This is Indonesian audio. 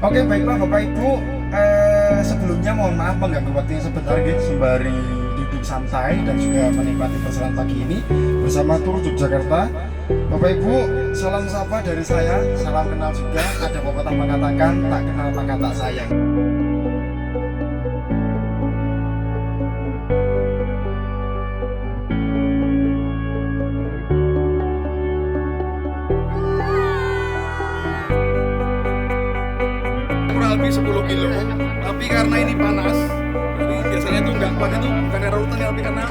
Oke, baiklah Bapak Ibu, sebelumnya mohon maaf mengganggu waktunya sebentar guys, sembari duduk santai dan juga menikmati perjalanan pagi ini bersama Tur Yogyakarta. Bapak Ibu, salam sapa dari saya, salam kenal juga. Ada pepatah mengatakan tak kenal maka tak sayang. Kurang lebih 10 kilo, tapi karena ini panas, jadi biasanya itu nggak pakai tuh bukan karena rutan, tapi karena